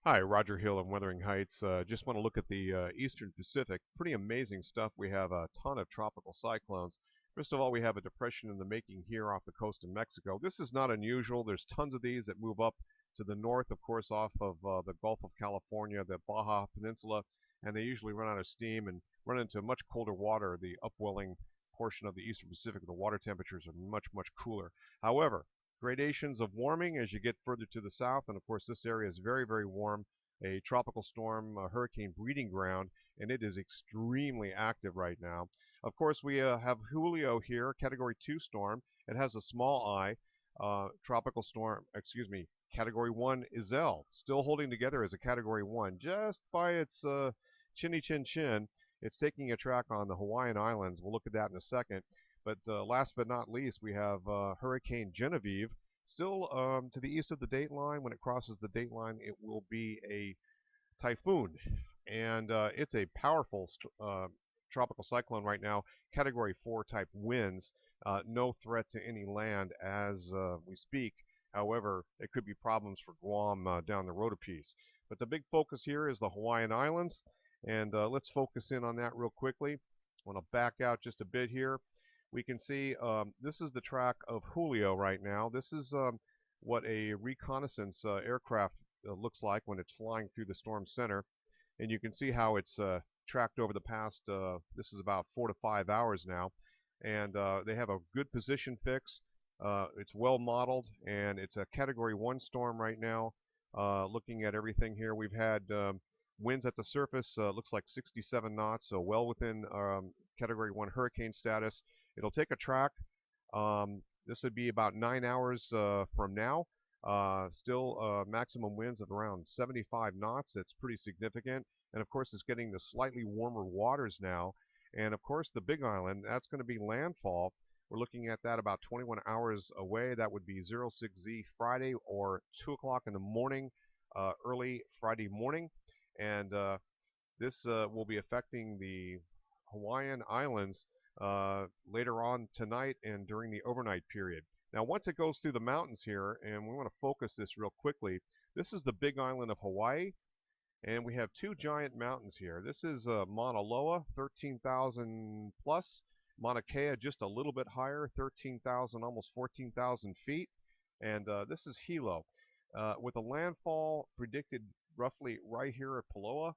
Hi, Roger Hill in Wuthering Heights. Just want to look at the Eastern Pacific. Pretty amazing stuff. We have a ton of tropical cyclones. First of all, we have a depression in the making here off the coast of Mexico. This is not unusual. There's tons of these that move up to the north, of course, off of the Gulf of California, the Baja Peninsula, and they usually run out of steam and run into much colder water. The upwelling portion of the Eastern Pacific, the water temperatures are much, much cooler. However, gradations of warming as you get further to the south, and of course this area is very, very warm, a tropical storm, a hurricane breeding ground, and it is extremely active right now. Of course, we have Julio here, Category 2 storm. It has a small eye. Tropical storm, excuse me, Category 1 Iselle, still holding together as a Category 1, just by its chinny chin chin. It's taking a track on the Hawaiian Islands. We'll look at that in a second. But last but not least, we have Hurricane Genevieve, still to the east of the date line. When it crosses the date line, it will be a typhoon, and it's a powerful tropical cyclone right now, Category 4 type winds. No threat to any land as we speak. However, it could be problems for Guam down the road a piece. But the big focus here is the Hawaiian Islands, and let's focus in on that real quickly. I want to back out just a bit here. We can see this is the track of Julio right now. This is what a reconnaissance aircraft looks like when it's flying through the storm center. And you can see how it's tracked over the past, this is about 4 to 5 hours now. And they have a good position fix. It's well modeled, and it's a Category 1 storm right now. Looking at everything here, we've had winds at the surface, looks like 67 knots, so well within Category 1 hurricane status. It'll take a track. This would be about 9 hours from now. Still maximum winds of around 75 knots. That's pretty significant. And of course, it's getting the slightly warmer waters now. And of course, the Big Island, that's going to be landfall. We're looking at that about 21 hours away. That would be 06Z Friday or 2 o'clock in the morning, early Friday morning. And this will be affecting the Hawaiian Islands later on tonight and during the overnight period. Now, once it goes through the mountains here, and we want to focus this real quickly, this is the big island of Hawaii, and we have two giant mountains here. This is Mauna Loa, 13,000 plus. Mauna Kea, just a little bit higher, 13,000, almost 14,000 feet. And this is Hilo, with a landfall predicted roughly right here at Paloa.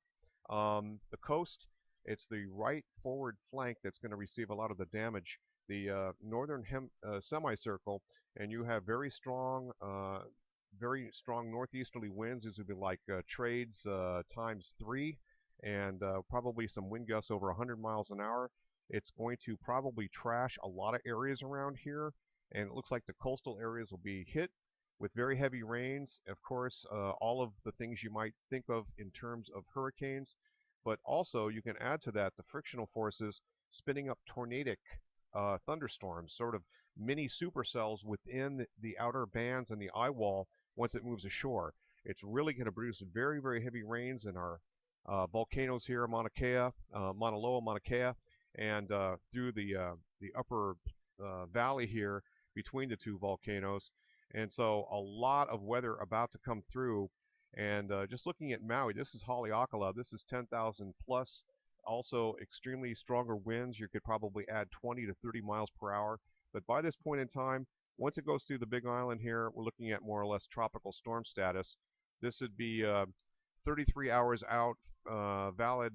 The coast, it's the right forward flank that's going to receive a lot of the damage. The northern semicircle, and you have very strong northeasterly winds. These would be like trades times 3, and probably some wind gusts over 100 miles an hour. It's going to probably trash a lot of areas around here, and it looks like the coastal areas will be hit with very heavy rains. Of course, all of the things you might think of in terms of hurricanes, but also you can add to that the frictional forces spinning up tornadic thunderstorms, sort of mini supercells within the outer bands and the eye wall once it moves ashore. It's really going to produce very, very heavy rains in our volcanoes here, Mauna Kea, Mauna Loa, Mauna Kea, and through the upper valley here between the two volcanoes. And so a lot of weather about to come through. And just looking at Maui, this is Haleakala. This is 10,000 plus. Also extremely stronger winds. You could probably add 20 to 30 miles per hour. But by this point in time, once it goes through the Big Island here, we're looking at more or less tropical storm status. This would be 33 hours out, valid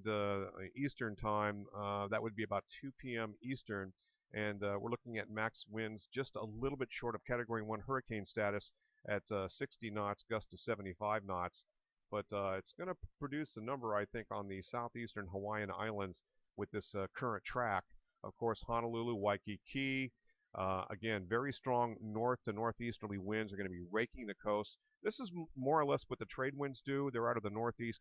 Eastern time. That would be about 2 p.m. Eastern. And we're looking at max winds just a little bit short of Category 1 hurricane status at 60 knots, gust to 75 knots. But it's going to produce a number, I think, on the southeastern Hawaiian Islands with this current track. Of course, Honolulu, Waikiki. Again, very strong north to northeasterly winds are going to be raking the coast. This is more or less what the trade winds do. They're out of the northeast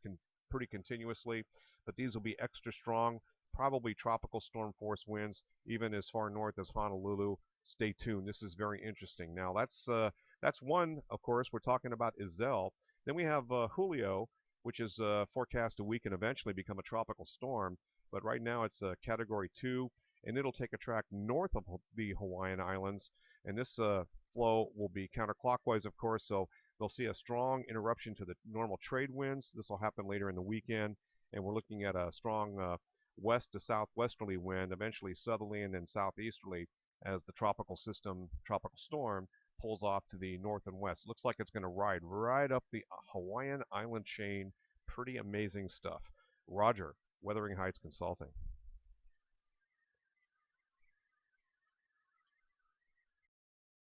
pretty continuously, but these will be extra strong. Probably tropical storm force winds, even as far north as Honolulu. Stay tuned. This is very interesting. Now, that's one, of course. We're talking about Iselle. Then we have Julio, which is forecast to weaken eventually become a tropical storm. But right now it's Category 2, and it'll take a track north of the Hawaiian Islands. And this flow will be counterclockwise, of course, so They'll see a strong interruption to the normal trade winds. This will happen later in the weekend, and we're looking at a strong west to southwesterly wind, eventually southerly and then southeasterly as the tropical storm, pulls off to the north and west. Looks like it's going to ride right up the Hawaiian Island chain. Pretty amazing stuff. Roger, Wuthering Heights Consulting.